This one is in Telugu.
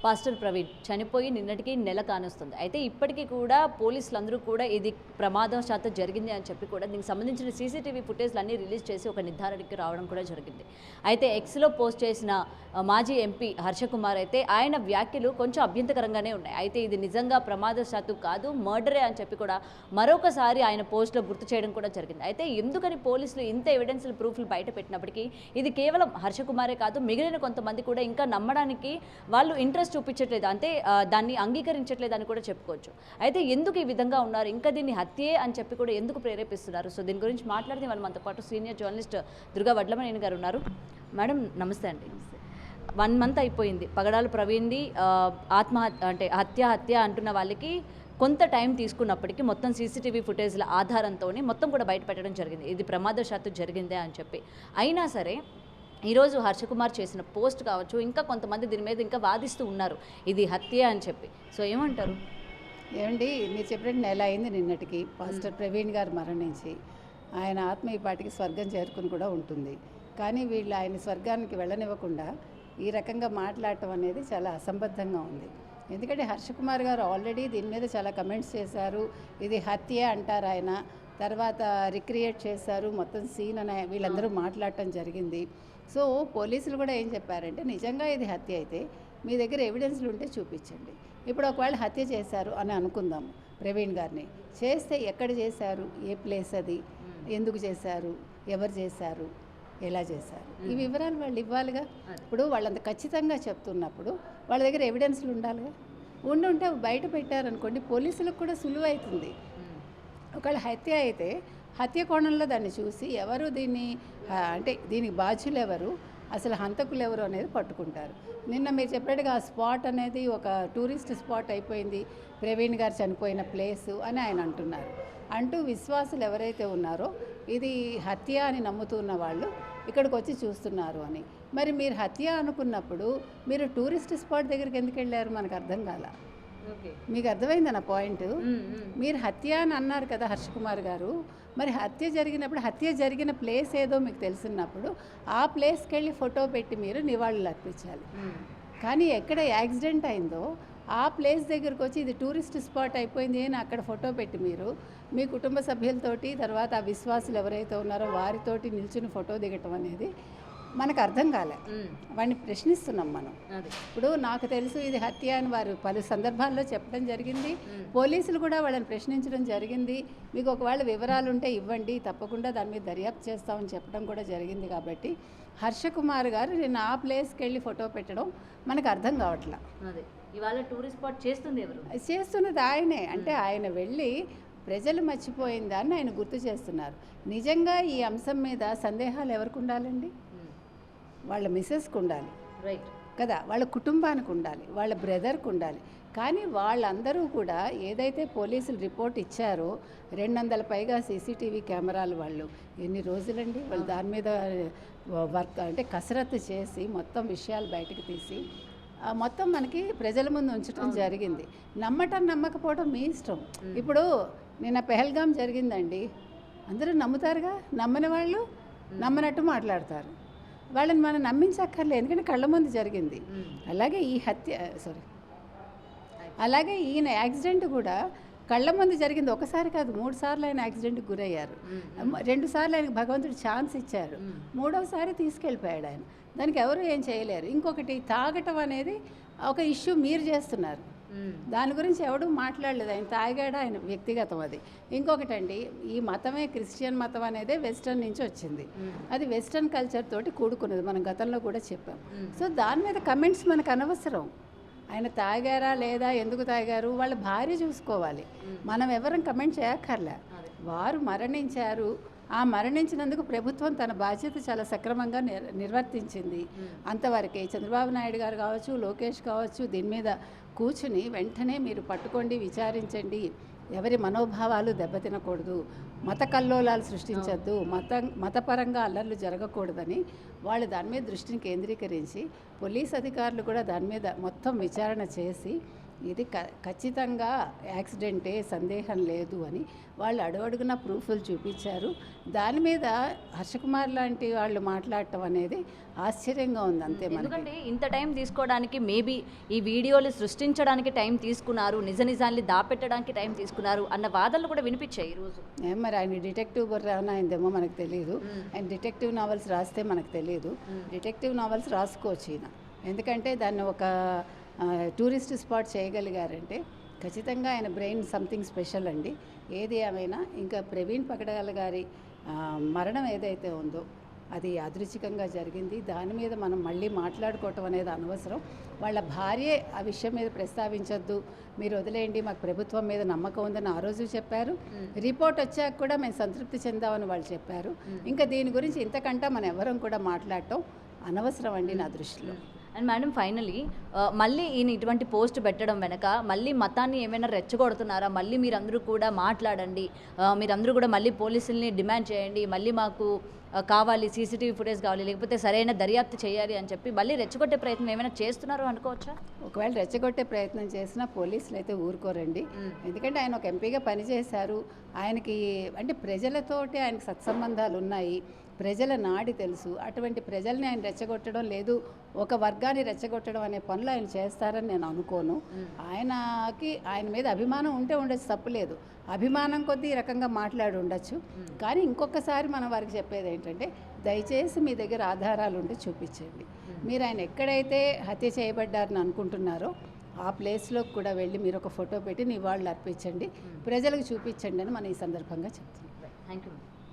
పాస్టర్ ప్రవీణ్ చనిపోయి నిన్నటికి నెల కానొస్తుంది. అయితే ఇప్పటికీ కూడా పోలీసులందరూ కూడా ఇది ప్రమాదవశాత్తు జరిగింది అని చెప్పి కూడా దీనికి సంబంధించిన సీసీటీవీ ఫుటేజ్లన్నీ రిలీజ్ చేసి ఒక నిర్ధారణకి రావడం కూడా జరిగింది. అయితే ఎక్స్‌లో పోస్ట్ చేసిన మాజీ ఎంపీ హర్షకుమార్ అయితే ఆయన వ్యాఖ్యలు కొంచెం అభ్యంతరకరంగానే ఉన్నాయి. అయితే ఇది నిజంగా ప్రమాదవశాత్తు కాదు, మర్డరే అని చెప్పి కూడా మరొకసారి ఆయన పోస్ట్‌లో గుర్తు చేయడం కూడా జరిగింది. అయితే ఎందుకని పోలీసులు ఇంత ఎవిడెన్స్‌లు, ప్రూఫ్‌లు బయట పెట్టినప్పటికీ ఇది కేవలం హర్షకుమారే కాదు, మిగిలిన కొంతమంది కూడా ఇంకా నమ్మడానికి వాళ్ళు ఇంట్రెస్ట్ చూపించట్లేదు, అంటే దాన్ని అంగీకరించట్లేదని కూడా చెప్పుకోవచ్చు. అయితే ఎందుకు ఈ విధంగా ఉన్నారు, ఇంకా దీన్ని హత్యే అని చెప్పి కూడా ఎందుకు ప్రేరేపిస్తున్నారు? సో దీని గురించి మాట్లాడితే వాళ్ళు మనతో పాటు సీనియర్ జర్నలిస్ట్ దుర్గా వడ్లమనేని గారు ఉన్నారు. మేడం నమస్తే అండి. 1 మంత్ అయిపోయింది పగడాల ప్రవీణ్ది హత్య అంటున్న వాళ్ళకి కొంత టైం తీసుకున్నప్పటికీ మొత్తం సీసీటీవీ ఫుటేజ్ల ఆధారంతోనే మొత్తం కూడా బయట పెట్టడం జరిగింది, ఇది ప్రమాదవశాత్తు జరిగిందే అని చెప్పి. అయినా సరే ఈరోజు హర్షకుమార్ చేసిన పోస్ట్ కావచ్చు, ఇంకా కొంతమంది దీని మీద ఇంకా వాదిస్తూ ఉన్నారు ఇది హత్య అని చెప్పి. సో ఏమంటారు? ఏమండి, మీరు చెప్పినట్టు నెల అయింది నిన్నటికి పాస్టర్ ప్రవీణ్ గారు మరణించి. ఆయన ఆత్మ ఈ పాటికి స్వర్గం చేరుకుని కూడా ఉంటుంది. కానీ వీళ్ళు ఆయన స్వర్గానికి వెళ్ళనివ్వకుండా ఈ రకంగా మాట్లాడటం అనేది చాలా అసంబద్ధంగా ఉంది. ఎందుకంటే హర్షకుమార్ గారు ఆల్రెడీ దీని మీద చాలా కమెంట్స్ చేశారు. ఇది హత్య అంటారు ఆయన, తర్వాత రిక్రియేట్ చేశారు మొత్తం సీన్ అని వీళ్ళందరూ మాట్లాడటం జరిగింది. సో పోలీసులు కూడా ఏం చెప్పారంటే, నిజంగా ఇది హత్య అయితే మీ దగ్గర ఎవిడెన్స్లు ఉంటే చూపించండి. ఇప్పుడు ఒకవేళ హత్య చేశారు అని అనుకుందాము, ప్రవీణ్ గారిని చేస్తే ఎక్కడ చేశారు, ఏ ప్లేస్ అది, ఎందుకు చేశారు, ఎవరు చేశారు, ఎలా చేశారు, ఈ వివరాలు వాళ్ళు ఇవ్వాలిగా. ఇప్పుడు వాళ్ళంత ఖచ్చితంగా చెప్తున్నప్పుడు వాళ్ళ దగ్గర ఎవిడెన్స్లు ఉండాలిగా. ఉంటే బయట పెట్టారనుకోండి, పోలీసులకు కూడా సులువు అవుతుంది. ఒకవేళ హత్య అయితే హత్య కోణంలో దాన్ని చూసి ఎవరు దీన్ని అంటే దీనికి బాధ్యులు ఎవరు, అసలు హంతకులు ఎవరు అనేది పట్టుకుంటారు. నిన్న మీరు చెప్పినట్టుగా ఆ స్పాట్ అనేది ఒక టూరిస్ట్ స్పాట్ అయిపోయింది, ప్రవీణ్ గారు చనిపోయిన ప్లేసు అని ఆయన అంటూ విశ్వాసులు ఎవరైతే ఉన్నారో ఇది హత్య అని నమ్ముతున్న వాళ్ళు ఇక్కడికి వచ్చి చూస్తున్నారు అని. మరి మీరు హత్య అనుకున్నప్పుడు మీరు టూరిస్ట్ స్పాట్ దగ్గరికి ఎందుకు వెళ్ళారు, మనకు అర్థం కాల. మీకు అర్థమైంది నా పాయింట్? మీరు హత్య అని అన్నారు కదా హర్షకుమార్ గారు, మరి హత్య జరిగినప్పుడు హత్య జరిగిన ప్లేస్ ఏదో మీకు తెలిసినప్పుడు ఆ ప్లేస్కి వెళ్ళి ఫోటో పెట్టి మీరు నివాళులు అర్పించాలి. కానీ ఎక్కడ యాక్సిడెంట్ అయిందో ఆ ప్లేస్ దగ్గరకు వచ్చి ఇది టూరిస్ట్ స్పాట్ అయిపోయింది అని అక్కడ ఫోటో పెట్టి మీరు మీ కుటుంబ సభ్యులతోటి తర్వాత ఆ విశ్వాసులు ఎవరైతే ఉన్నారో వారితోటి నిల్చుని ఫోటో దిగటం అనేది మనకు అర్థం కాలే. వాడిని ప్రశ్నిస్తున్నాం మనం. ఇప్పుడు నాకు తెలుసు ఇది హత్య అని వారు పలు సందర్భాల్లో చెప్పడం జరిగింది, పోలీసులు కూడా వాళ్ళని ప్రశ్నించడం జరిగింది. మీకు ఒకవేళ వివరాలు ఉంటే ఇవ్వండి, తప్పకుండా దాని మీద దర్యాప్తు చేస్తామని చెప్పడం కూడా జరిగింది. కాబట్టి హర్షకుమార్ గారు నేను ఆ ప్లేస్కి వెళ్ళి ఫోటో పెట్టడం మనకు అర్థం కావట్లా. ఇవాళ టూరిస్ట్ స్పాట్ చేస్తున్నది ఆయనే, అంటే ఆయన వెళ్ళి ప్రజలు మర్చిపోయిన దాన్ని ఆయన గుర్తు చేస్తున్నారు. నిజంగా ఈ అంశం మీద సందేహాలు ఎవరికి ఉండాలండి? వాళ్ళ మిస్సెస్కి ఉండాలి, రైట్ కదా, వాళ్ళ కుటుంబానికి ఉండాలి, వాళ్ళ బ్రదర్కి ఉండాలి. కానీ వాళ్ళందరూ కూడా ఏదైతే పోలీసులు రిపోర్ట్ ఇచ్చారో 200 పైగా సీసీటీవీ కెమెరాలు వాళ్ళు ఎన్ని రోజులండి వాళ్ళు దాని మీద వర్క్ అంటే కసరత్తు చేసి మొత్తం విషయాలు బయటకు తీసి మొత్తం మనకి ప్రజల ముందు ఉంచడం జరిగింది. నమ్మకపోవడం మీ ఇష్టం. ఇప్పుడు నిన్న పెహల్గాం జరిగిందండి, అందరూ నమ్ముతారుగా, నమ్మని వాళ్ళు నమ్మనట్టు మాట్లాడతారు. వాళ్ళని మనం నమ్మించక్కర్లేదు, ఎందుకంటే కళ్ళ ముందు జరిగింది. అలాగే ఈ అలాగే ఈయన యాక్సిడెంట్ కూడా కళ్ళ ముందు జరిగింది. ఒకసారి కాదు, 3 సార్లు ఆయన యాక్సిడెంట్కి గురయ్యారు. 2 సార్లు ఆయనకు భగవంతుడు ఛాన్స్ ఇచ్చారు, 3వసారి తీసుకెళ్ళిపోయాడు ఆయన. దానికి ఎవరు ఏం చేయలేరు. ఇంకొకటి తాగటం అనేది ఒక ఇష్యూ మీరు చేస్తున్నారు, దాని గురించి ఎవడు మాట్లాడలేదు. ఆయన తాగాడు, ఆయన వ్యక్తిగతం అది. ఇంకొకటి అండి, ఈ మతమే క్రిస్టియన్ మతం అనేది వెస్టర్న్ నుంచి వచ్చింది, అది వెస్టర్న్ కల్చర్ తోటి కూడుకున్నది, మనం గతంలో కూడా చెప్పాం. సో దాని మీద కమెంట్స్ మనకు అనవసరం. ఆయన తాగారా లేదా, ఎందుకు తాగారు, వాళ్ళ భార్య చూసుకోవాలి, మనం ఎవరం కమెంట్ చేయక్కర్లే. వారు మరణించారు, ఆ మరణించినందుకు ప్రభుత్వం తన బాధ్యత చాలా సక్రమంగా నిర్వర్తించింది. అంతవరకే చంద్రబాబు నాయుడు గారు కావచ్చు, లోకేష్ కావచ్చు, దీని మీద కూర్చుని వెంటనే మీరు పట్టుకోండి, విచారించండి, ఎవరి మనోభావాలు దెబ్బతినకూడదు, మత కల్లోలాలు సృష్టించద్దు, మతపరంగా అల్లర్లు జరగకూడదని వాళ్ళు దాని మీద దృష్టిని కేంద్రీకరించి పోలీస్ అధికారులు కూడా దాని మీద మొత్తం విచారణ చేసి ఇది ఖచ్చితంగా యాక్సిడెంటే, సందేహం లేదు అని వాళ్ళు అడుగడుగున ప్రూఫ్లు చూపించారు. దాని మీద హర్షకుమార్ లాంటి వాళ్ళు మాట్లాడటం అనేది ఆశ్చర్యంగా ఉంది అంతే. ఎందుకంటే ఇంత టైం తీసుకోవడానికి మేబీ ఈ వీడియోలు సృష్టించడానికి టైం తీసుకున్నారు, నిజ నిజాన్ని దాపెట్టడానికి టైం తీసుకున్నారు అన్న వాదనలు కూడా వినిపించాయి ఈరోజు. మరి ఆయన డిటెక్టివ్ బుర్ర అయిందేమో మనకు తెలియదు. ఆయన డిటెక్టివ్ నావెల్స్ రాస్తే మనకు తెలియదు. డిటెక్టివ్ నావెల్స్ రాసుకోవచ్చు ఈయన. ఎందుకంటే దాన్ని ఒక టూరిస్ట్ స్పాట్ చేయగలిగారంటే ఖచ్చితంగా ఆయన బ్రెయిన్ సంథింగ్ స్పెషల్ అండి. ఏది ఏమైనా ఇంకా ప్రవీణ్ పగడాల గారి మరణం ఏదైతే ఉందో అది అదృచికంగా జరిగింది. దాని మీద మనం మళ్ళీ మాట్లాడుకోవటం అనేది అనవసరం. వాళ్ళ భార్యే ఆ విషయం మీద ప్రస్తావించొద్దు, మీరు వదిలేయండి, మాకు ప్రభుత్వం మీద నమ్మకం ఉందని ఆ రోజు చెప్పారు. రిపోర్ట్ వచ్చాక కూడా మేము సంతృప్తి చెందామని వాళ్ళు చెప్పారు. ఇంకా దీని గురించి ఇంతకంటే మనం ఎవరం కూడా మాట్లాడటం అనవసరం అండి నా దృష్టిలో. అండ్ మేడం ఫైనలీ మళ్ళీ ఈయన ఇటువంటి పోస్ట్ పెట్టడం వెనక మళ్ళీ మతాన్ని ఏమైనా రెచ్చగొడుతున్నారా? మళ్ళీ మీరందరూ కూడా మాట్లాడండి, మీరందరూ కూడా మళ్ళీ పోలీసుల్ని డిమాండ్ చేయండి, మళ్ళీ మాకు కావాలి సీసీటీవీ ఫుటేజ్ కావాలి, లేకపోతే సరైన దర్యాప్తు చేయాలి అని చెప్పి మళ్ళీ రెచ్చగొట్టే ప్రయత్నం ఏమైనా చేస్తున్నారో అనుకోవచ్చా? ఒకవేళ రెచ్చగొట్టే ప్రయత్నం చేసినా పోలీసులు అయితే ఊరుకోరండి. ఎందుకంటే ఆయన ఒక ఎంపీగా పనిచేశారు. ఆయనకి అంటే ప్రజలతోటి ఆయనకి సత్సంబంధాలు ఉన్నాయి, ప్రజల నాడి తెలుసు. అటువంటి ప్రజల్ని ఆయన రెచ్చగొట్టడం లేదు, ఒక వర్గాన్ని రెచ్చగొట్టడం అనే పనులు ఆయన చేస్తారని నేను అనుకోను. ఆయన మీద అభిమానం ఉంటే ఉండొచ్చు, తప్పులేదు. అభిమానం కొద్దీ ఈ రకంగా మాట్లాడి ఉండొచ్చు. కానీ ఇంకొకసారి మనం వారికి చెప్పేది ఏంటంటే దయచేసి మీ దగ్గర ఆధారాలు ఉంటే చూపించండి. మీరు ఆయన ఎక్కడైతే హత్య చేయబడ్డారని అనుకుంటున్నారో ఆ ప్లేస్లోకి కూడా వెళ్ళి మీరు ఒక ఫోటో పెట్టి నివాళులు అర్పించండి, ప్రజలకు చూపించండి అని మనం ఈ సందర్భంగా చెప్తున్నాం. Thank you.